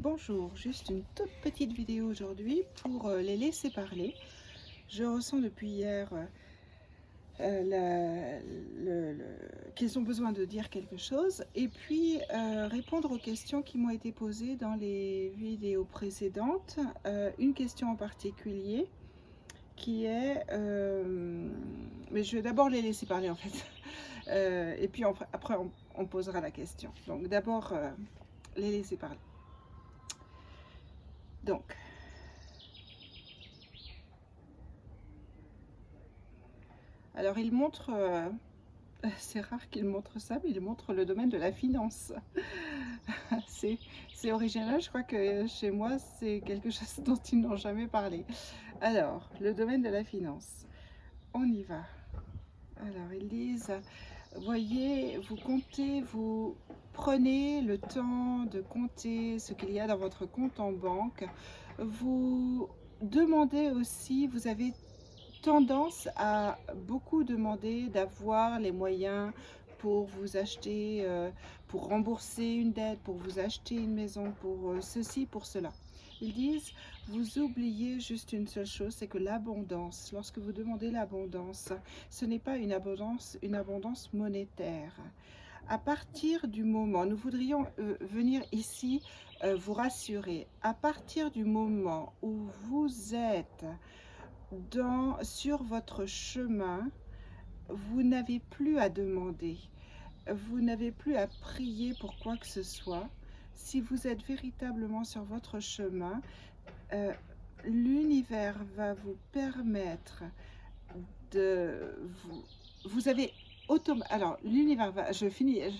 Bonjour, juste une toute petite vidéo aujourd'hui pour les laisser parler. Je ressens depuis hier qu'ils ont besoin de dire quelque chose et puis répondre aux questions qui m'ont été posées dans les vidéos précédentes. Une question en particulier qui est... mais je vais d'abord les laisser parler en fait. Et puis après on posera la question. Donc d'abord les laisser parler. Donc... Alors il montre, c'est rare qu'il montre ça, mais il montre le domaine de la finance. C'est original, je crois que chez moi c'est quelque chose dont ils n'ont jamais parlé. Alors, le domaine de la finance, on y va. Alors ils disent, voyez, vous comptez, vous prenez le temps de compter ce qu'il y a dans votre compte en banque. Vous demandez aussi, vous avez tendance à beaucoup demander d'avoir les moyens pour vous acheter, pour rembourser une dette, pour vous acheter une maison, pour ceci, pour cela. Ils disent, vous oubliez juste une seule chose, c'est que l'abondance, lorsque vous demandez l'abondance, ce n'est pas une abondance monétaire. À partir du moment, nous voudrions venir ici vous rassurer, à partir du moment où vous êtes sur votre chemin, vous n'avez plus à demander, vous n'avez plus à prier pour quoi que ce soit. Si vous êtes véritablement sur votre chemin, l'univers va vous permettre de vous avez alors l'univers va,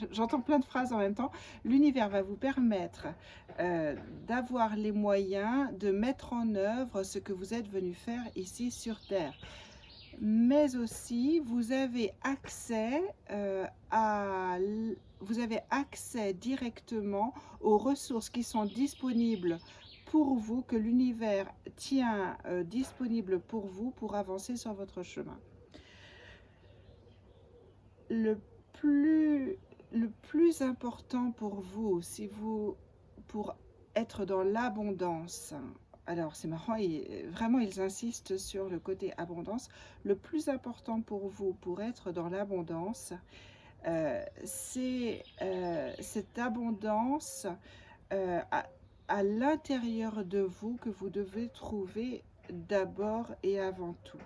j'entends plein de phrases en même temps. L'univers va vous permettre d'avoir les moyens de mettre en œuvre ce que vous êtes venu faire ici sur Terre. Mais aussi, vous avez accès directement aux ressources qui sont disponibles pour vous, que l'univers tient disponible pour vous pour avancer sur votre chemin. Le plus important pour vous, pour être dans l'abondance, alors c'est marrant, vraiment ils insistent sur le côté abondance, le plus important pour vous pour être dans l'abondance, c'est cette abondance à l'intérieur de vous que vous devez trouver d'abord et avant tout.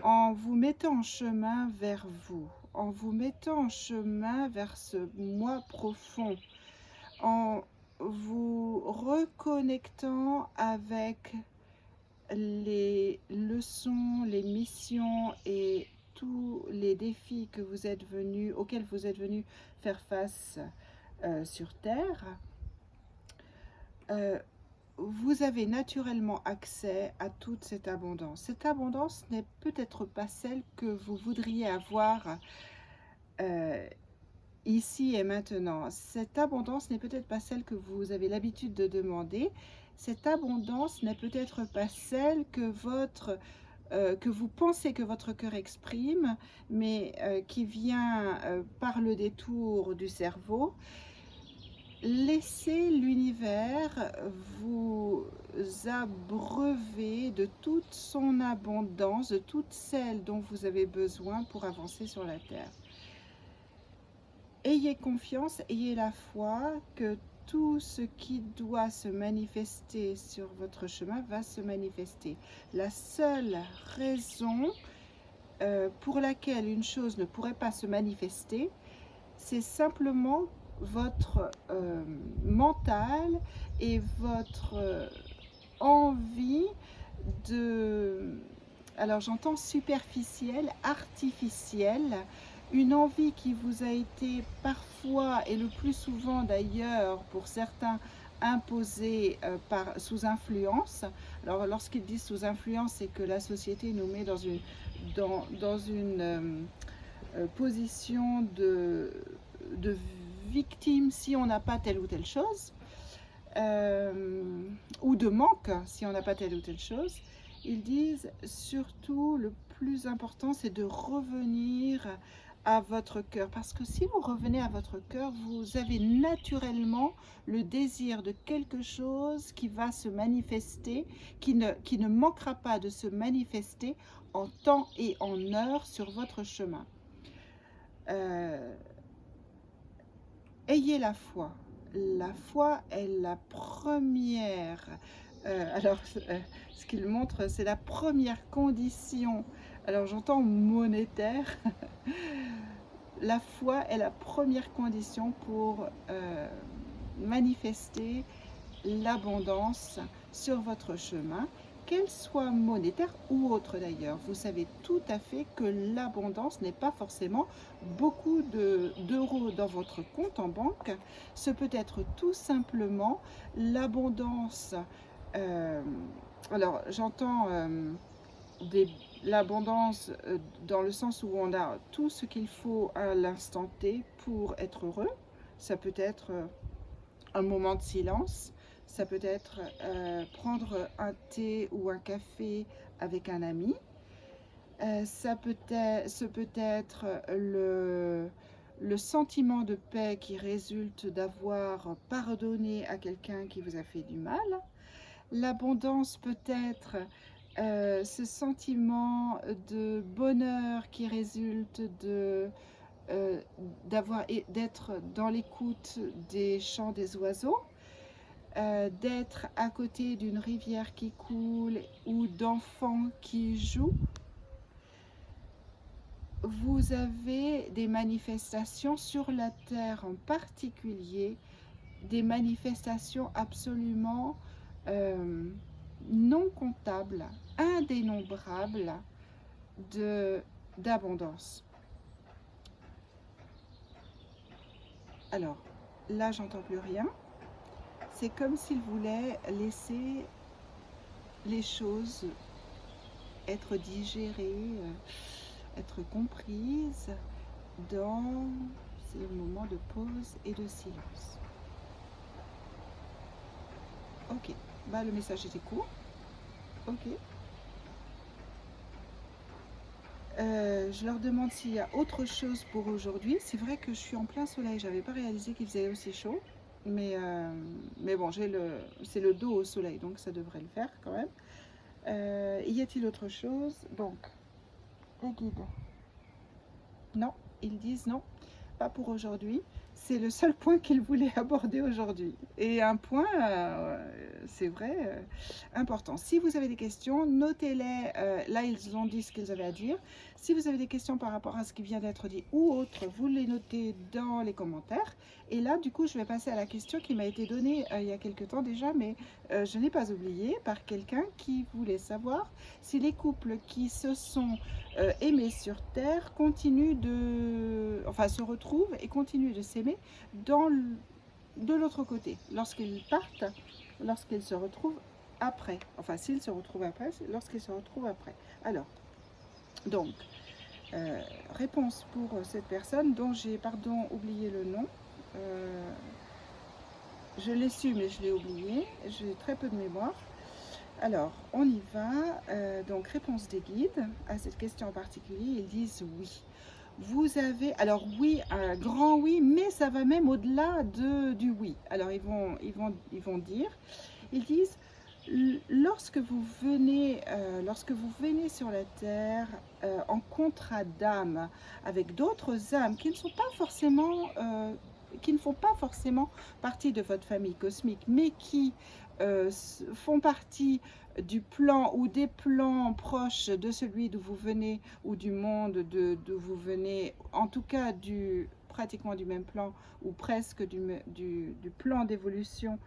En vous mettant en chemin vers vous, en vous mettant en chemin vers ce moi profond, en vous reconnectant avec les leçons, les missions et tous les défis auxquels vous êtes venu faire face sur Terre, vous avez naturellement accès à toute cette abondance. Cette abondance n'est peut-être pas celle que vous voudriez avoir ici et maintenant. Cette abondance n'est peut-être pas celle que vous avez l'habitude de demander. Cette abondance n'est peut-être pas celle que vous pensez que votre cœur exprime, mais qui vient par le détour du cerveau. Laissez l'univers vous abreuver de toute son abondance, de toute celle dont vous avez besoin pour avancer sur la terre. Ayez confiance, ayez la foi que tout ce qui doit se manifester sur votre chemin va se manifester. La seule raison pour laquelle une chose ne pourrait pas se manifester, c'est simplement votre mental et votre envie de, alors j'entends superficielle, artificielle, une envie qui vous a été parfois et le plus souvent d'ailleurs pour certains imposée sous influence. Alors lorsqu'ils disent sous influence, c'est que la société nous met dans une position de victime si on n'a pas telle ou telle chose, ou de manque si on n'a pas telle ou telle chose. Ils disent surtout le plus important, c'est de revenir à votre cœur. Parce que si vous revenez à votre cœur, vous avez naturellement le désir de quelque chose qui va se manifester, qui ne manquera pas de se manifester en temps et en heure sur votre chemin. Ayez la foi. La foi est la première. Alors, ce qu'il montre, c'est la première condition. Alors, j'entends monétaire. La foi est la première condition pour manifester l'abondance sur votre chemin, qu'elle soit monétaire ou autre d'ailleurs. Vous savez tout à fait que l'abondance n'est pas forcément beaucoup d'euros dans votre compte en banque. Ce peut être tout simplement l'abondance. Alors j'entends l'abondance dans le sens où on a tout ce qu'il faut à l'instant T pour être heureux. Ça peut être un moment de silence, ça peut être prendre un thé ou un café avec un ami, ce peut être le sentiment de paix qui résulte d'avoir pardonné à quelqu'un qui vous a fait du mal. L'abondance peut être ce sentiment de bonheur qui résulte d'être dans l'écoute des chants des oiseaux, d'être à côté d'une rivière qui coule ou d'enfants qui jouent. Vous avez des manifestations sur la terre en particulier, des manifestations absolument non comptables, indénombrables d'abondance. Alors, là, j'entends plus rien. C'est comme s'il voulait laisser les choses être digérées, être comprises dans ces moments de pause et de silence. Ok, bah, le message était court. Ok. Je leur demande s'il y a autre chose pour aujourd'hui. C'est vrai que je suis en plein soleil, j'avais pas réalisé qu'il faisait aussi chaud. Mais bon, c'est le dos au soleil, donc ça devrait le faire quand même. Y a-t-il autre chose? Donc, les guides. Non, ils disent non, pas pour aujourd'hui. C'est le seul point qu'ils voulaient aborder aujourd'hui. Et un point, c'est vrai, important. Si vous avez des questions, notez-les. Là, ils ont dit ce qu'ils avaient à dire. Si vous avez des questions par rapport à ce qui vient d'être dit ou autre, vous les notez dans les commentaires. Et là, du coup, je vais passer à la question qui m'a été donnée il y a quelque temps déjà, mais je n'ai pas oublié, par quelqu'un qui voulait savoir si les couples qui se sont aimés sur Terre se retrouvent et continuent de s'aimer de l'autre côté, lorsqu'ils partent, lorsqu'ils se retrouvent après. Enfin, s'ils se retrouvent après, lorsqu'ils se retrouvent après. Alors, donc, réponse pour cette personne dont j'ai, oublié le nom. Je l'ai su, mais je l'ai oublié. J'ai très peu de mémoire. Alors, on y va. Donc, réponse des guides à cette question en particulier. Ils disent oui. Vous avez, alors oui, un grand oui, mais ça va même au-delà du oui. Alors, ils vont dire, ils disent, lorsque vous venez sur la terre en contrat d'âme avec d'autres âmes qui ne sont pas forcément qui ne font pas forcément partie de votre famille cosmique, mais qui font partie du plan ou des plans proches de celui d'où vous venez ou du monde d'où vous venez, en tout cas pratiquement du même plan ou presque du plan d'évolution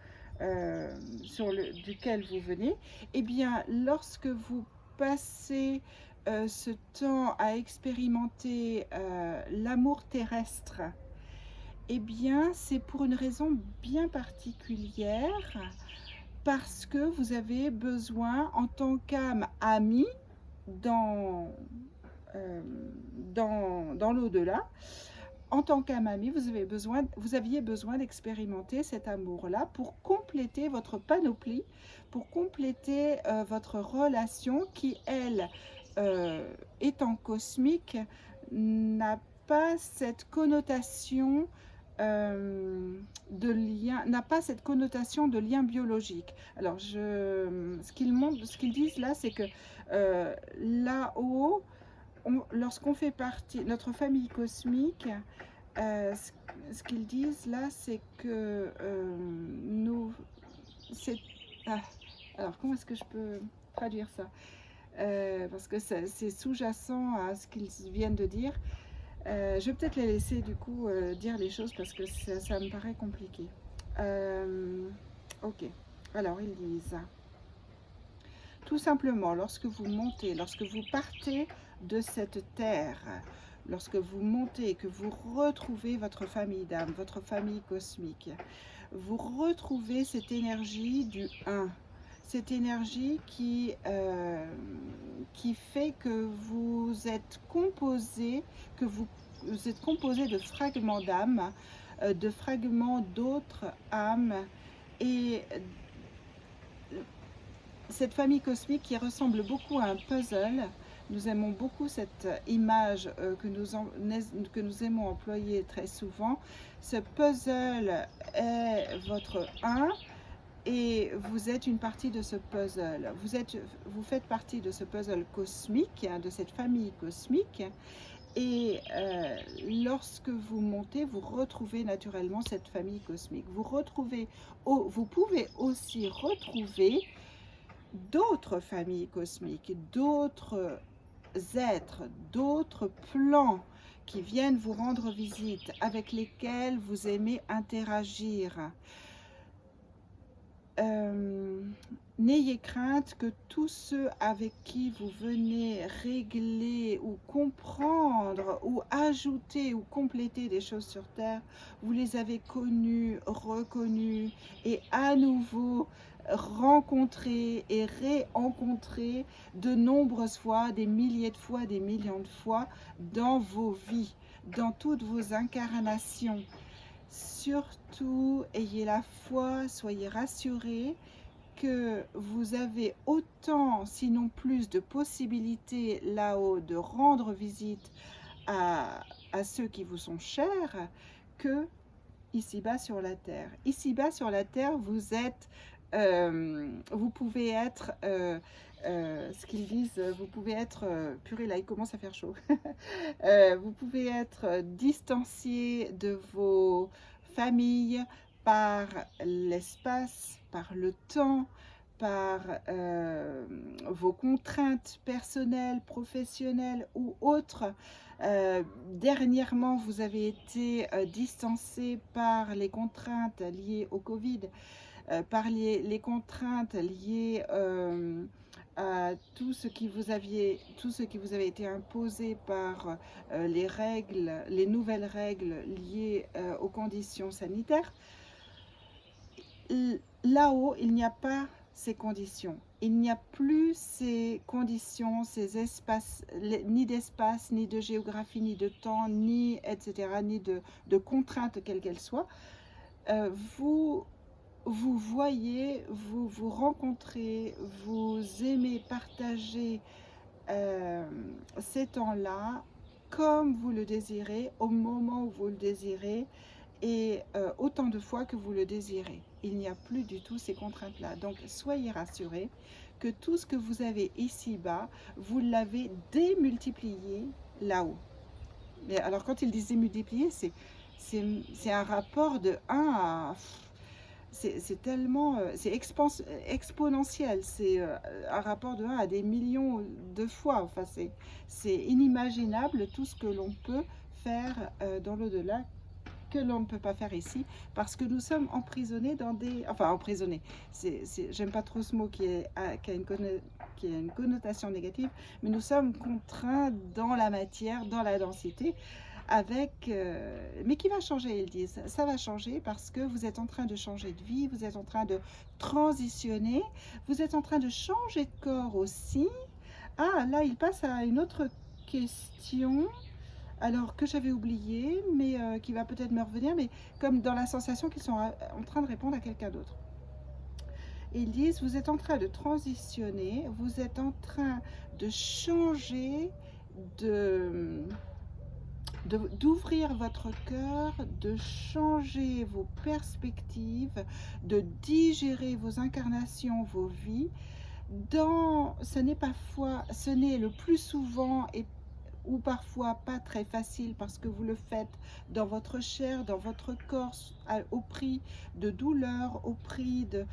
duquel vous venez, eh bien, lorsque vous passez ce temps à expérimenter l'amour terrestre, eh bien, c'est pour une raison bien particulière, parce que vous avez besoin, en tant qu'âme amie, dans l'au-delà, en tant qu'âme amie, vous aviez besoin d'expérimenter cet amour-là pour compléter votre panoplie, pour compléter votre relation qui, elle, étant cosmique, n'a pas cette connotation de lien, n'a pas cette connotation de lien biologique. Alors, ce qu'ils disent là, c'est que là-haut, lorsqu'on fait partie, notre famille cosmique, ce qu'ils disent là, c'est que nous, c'est, ah, alors comment est-ce que je peux traduire ça? Parce que c'est sous-jacent à ce qu'ils viennent de dire. Je vais peut-être les laisser du coup dire les choses parce que ça me paraît compliqué. Ok, alors ils disent tout simplement, lorsque vous montez, lorsque vous partez de cette terre, lorsque vous montez, que vous retrouvez votre famille d'âme, votre famille cosmique, vous retrouvez cette énergie du 1, cette énergie qui fait que vous êtes composé, de fragments d'âme, de fragments d'autres âmes, et cette famille cosmique qui ressemble beaucoup à un puzzle. Nous aimons beaucoup cette image que nous aimons employer très souvent. Ce puzzle est votre 1 et vous êtes une partie de ce puzzle. Vous faites partie de ce puzzle cosmique, de cette famille cosmique. Et lorsque vous montez, vous retrouvez naturellement cette famille cosmique. Vous pouvez aussi retrouver d'autres familles cosmiques, d'autres êtres, d'autres plans qui viennent vous rendre visite, avec lesquels vous aimez interagir. N'ayez crainte que tous ceux avec qui vous venez régler ou comprendre ou ajouter ou compléter des choses sur Terre, vous les avez connus, reconnus et à nouveau rencontrés et réencontrés de nombreuses fois, des milliers de fois, des millions de fois dans vos vies, dans toutes vos incarnations. Surtout, ayez la foi, soyez rassurés que vous avez autant, sinon plus, de possibilités là-haut de rendre visite à ceux qui vous sont chers que ici-bas sur la Terre. Ici-bas sur la Terre, vous pouvez être, ce qu'ils disent, vous pouvez être, purée là il commence à faire chaud, vous pouvez être distancié de vos familles par l'espace, par le temps, par vos contraintes personnelles, professionnelles ou autres. Dernièrement, vous avez été distancé par les contraintes liées au Covid, par les contraintes liées à tout ce qui vous avait été imposé par les nouvelles règles liées aux conditions sanitaires. Là-haut, il n'y a pas ces conditions. Il n'y a plus ces conditions, ces espaces, ni d'espace, ni de géographie, ni de temps, ni etc., ni de contraintes quelles qu'elles soient. Vous voyez, vous vous rencontrez, vous aimez partager ces temps-là comme vous le désirez, au moment où vous le désirez, et autant de fois que vous le désirez. Il n'y a plus du tout ces contraintes-là. Donc, soyez rassurés que tout ce que vous avez ici-bas, vous l'avez démultiplié là-haut. Mais alors, quand ils disent démultiplier, c'est un rapport de 1 à... C'est tellement... c'est exponentiel. C'est un rapport de 1 à des millions de fois. Enfin, c'est inimaginable tout ce que l'on peut faire dans l'au-delà, que l'on ne peut pas faire ici, parce que nous sommes emprisonnés dans des... Enfin, emprisonnés, j'aime pas trop ce mot qui a une connotation négative, mais nous sommes contraints dans la matière, dans la densité, mais qui va changer, ils disent. Ça va changer parce que vous êtes en train de changer de vie, vous êtes en train de transitionner, vous êtes en train de changer de corps aussi. Ah, là, il passe à une autre question... Alors que j'avais oublié, mais qui va peut-être me revenir, mais comme dans la sensation qu'ils sont en train de répondre à quelqu'un d'autre. Ils disent, vous êtes en train de transitionner, vous êtes en train de changer d'ouvrir votre cœur, de changer vos perspectives, de digérer vos incarnations, vos vies. Ce n'est le plus souvent ou parfois pas très facile parce que vous le faites dans votre chair, dans votre corps, au prix de douleur, au prix de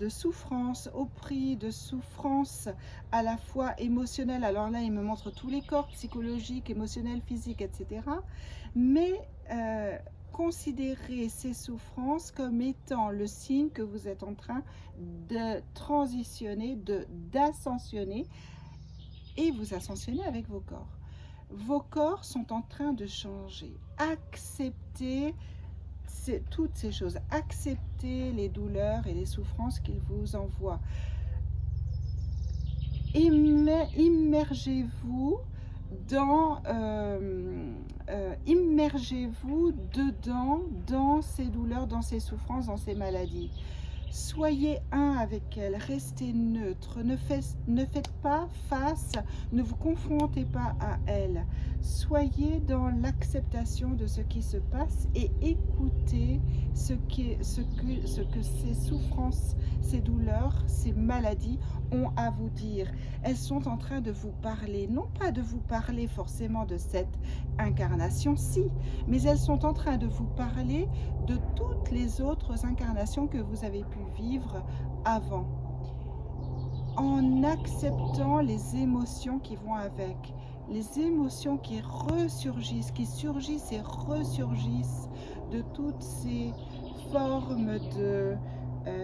souffrance, au prix de souffrance à la fois émotionnelle. Alors là, il me montre tous les corps, psychologiques, émotionnels, physiques, etc. Mais considérez ces souffrances comme étant le signe que vous êtes en train de transitionner, d'ascensionner, et vous ascensionnez avec vos corps. Vos corps sont en train de changer. Acceptez toutes ces choses. Acceptez les douleurs et les souffrances qu'ils vous envoient. Immergez-vous immergez-vous dedans, dans ces douleurs, dans ces souffrances, dans ces maladies. Soyez un avec elle, restez neutre, ne faites pas face, ne vous confrontez pas à elle. Soyez dans l'acceptation de ce qui se passe et écoutez ce que ces souffrances, ces douleurs, ces maladies ont à vous dire. Elles sont en train de vous parler, non pas de vous parler forcément de cette incarnation-ci, mais elles sont en train de vous parler de toutes les autres incarnations que vous avez pu vivre avant, en acceptant les émotions qui vont avec, les émotions qui ressurgissent, qui surgissent et ressurgissent de toutes ces formes de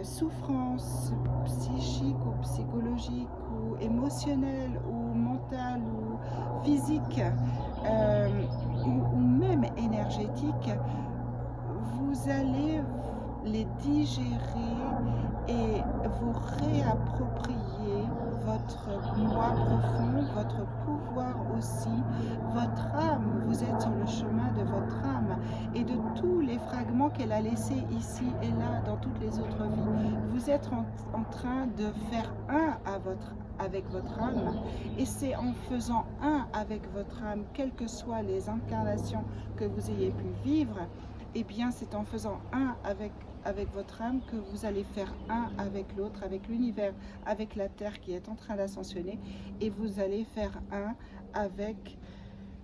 souffrance psychique ou psychologique ou émotionnelle ou mentale ou physique ou même énergétique. Vous allez les digérer et vous réapproprier votre moi profond, votre pouvoir aussi, votre âme. Vous êtes sur le chemin de votre âme et de tous les fragments qu'elle a laissés ici et là dans toutes les autres vies. Vous êtes en train de faire un avec votre âme, et c'est en faisant un avec votre âme, quelles que soient les incarnations que vous ayez pu vivre, eh bien c'est en faisant un avec votre âme que vous allez faire un avec l'autre, avec l'univers, avec la Terre qui est en train d'ascensionner, et vous allez faire un avec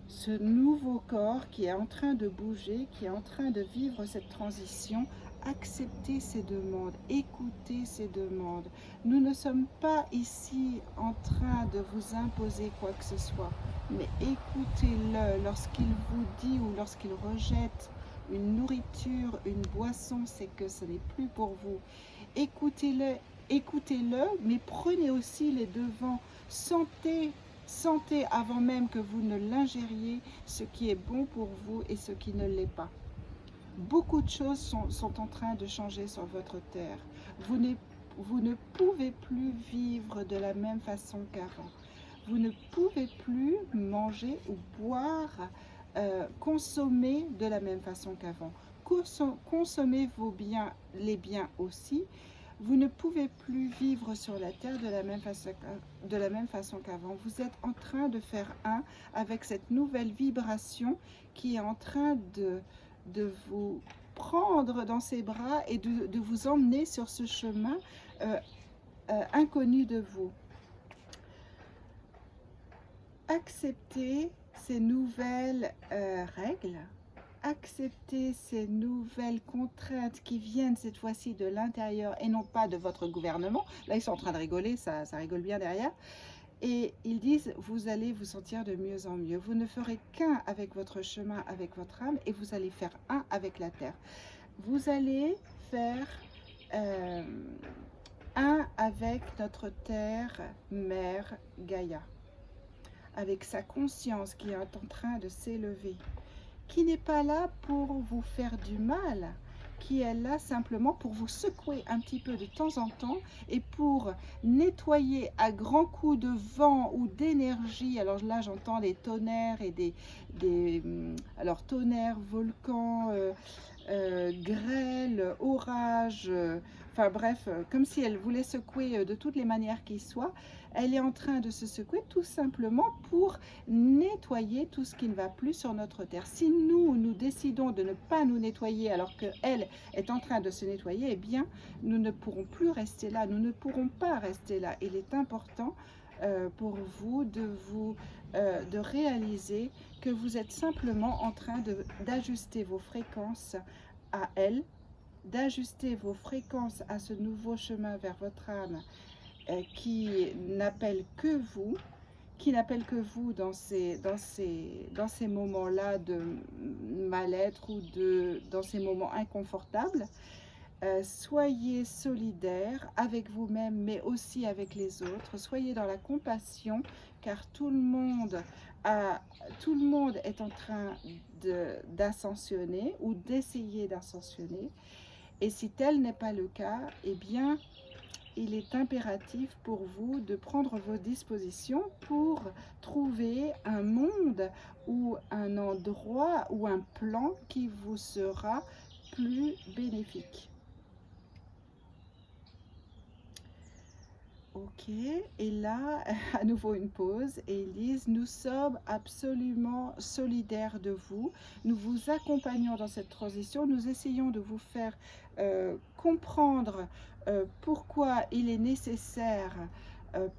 ce nouveau corps qui est en train de bouger, qui est en train de vivre cette transition. Acceptez ces demandes, écoutez ces demandes. Nous ne sommes pas ici en train de vous imposer quoi que ce soit, mais écoutez-le lorsqu'il vous dit ou lorsqu'il rejette une nourriture, une boisson, c'est que ce n'est plus pour vous. Écoutez-le, mais prenez aussi les devants. Sentez avant même que vous ne l'ingériez ce qui est bon pour vous et ce qui ne l'est pas. Beaucoup de choses sont en train de changer sur votre terre. Vous ne pouvez plus vivre de la même façon qu'avant. Vous ne pouvez plus manger ou boire, consommer de la même façon qu'avant. Consommez vos biens, les biens aussi. Vous ne pouvez plus vivre sur la terre de la même façon qu'avant. Vous êtes en train de faire un avec cette nouvelle vibration qui est en train de vous prendre dans ses bras et de vous emmener sur ce chemin inconnu de vous. Acceptez ces nouvelles règles, acceptez ces nouvelles contraintes qui viennent cette fois-ci de l'intérieur et non pas de votre gouvernement. Là, ils sont en train de rigoler, ça rigole bien derrière. Et ils disent, vous allez vous sentir de mieux en mieux. Vous ne ferez qu'un avec votre chemin, avec votre âme, et vous allez faire un avec la terre. Vous allez faire un avec notre terre, mère Gaïa, avec sa conscience qui est en train de s'élever, qui n'est pas là pour vous faire du mal, qui est là simplement pour vous secouer un petit peu de temps en temps et pour nettoyer à grands coups de vent ou d'énergie. Alors là, j'entends des tonnerres et alors tonnerres, volcans, grêle, orage, enfin bref, comme si elle voulait secouer de toutes les manières qui soient. Elle est en train de se secouer tout simplement pour nettoyer tout ce qui ne va plus sur notre terre. Si nous, nous décidons de ne pas nous nettoyer alors qu'elle est en train de se nettoyer, eh bien, nous ne pourrons plus rester là, nous ne pourrons pas rester là. Il est important pour vous de réaliser que vous êtes simplement en train d'ajuster vos fréquences à elle, d'ajuster vos fréquences à ce nouveau chemin vers votre âme qui n'appelle que vous, dans ces moments-là de mal-être ou dans ces moments inconfortables. Soyez solidaires avec vous-même, mais aussi avec les autres. Soyez dans la compassion, car tout le monde est en train d'ascensionner ou d'essayer d'ascensionner. Et si tel n'est pas le cas, eh bien, il est impératif pour vous de prendre vos dispositions pour trouver un monde ou un endroit ou un plan qui vous sera plus bénéfique. Ok, et là, à nouveau une pause, et ils disent, nous sommes absolument solidaires de vous, nous vous accompagnons dans cette transition, nous essayons de vous faire comprendre pourquoi il est nécessaire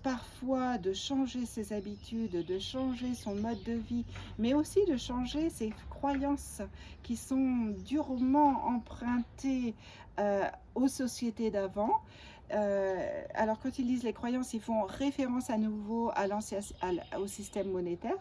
parfois de changer ses habitudes, de changer son mode de vie, mais aussi de changer ses croyances qui sont durement empruntées aux sociétés d'avant. Alors quand ils lisent les croyances, ils font référence à nouveau au système monétaire.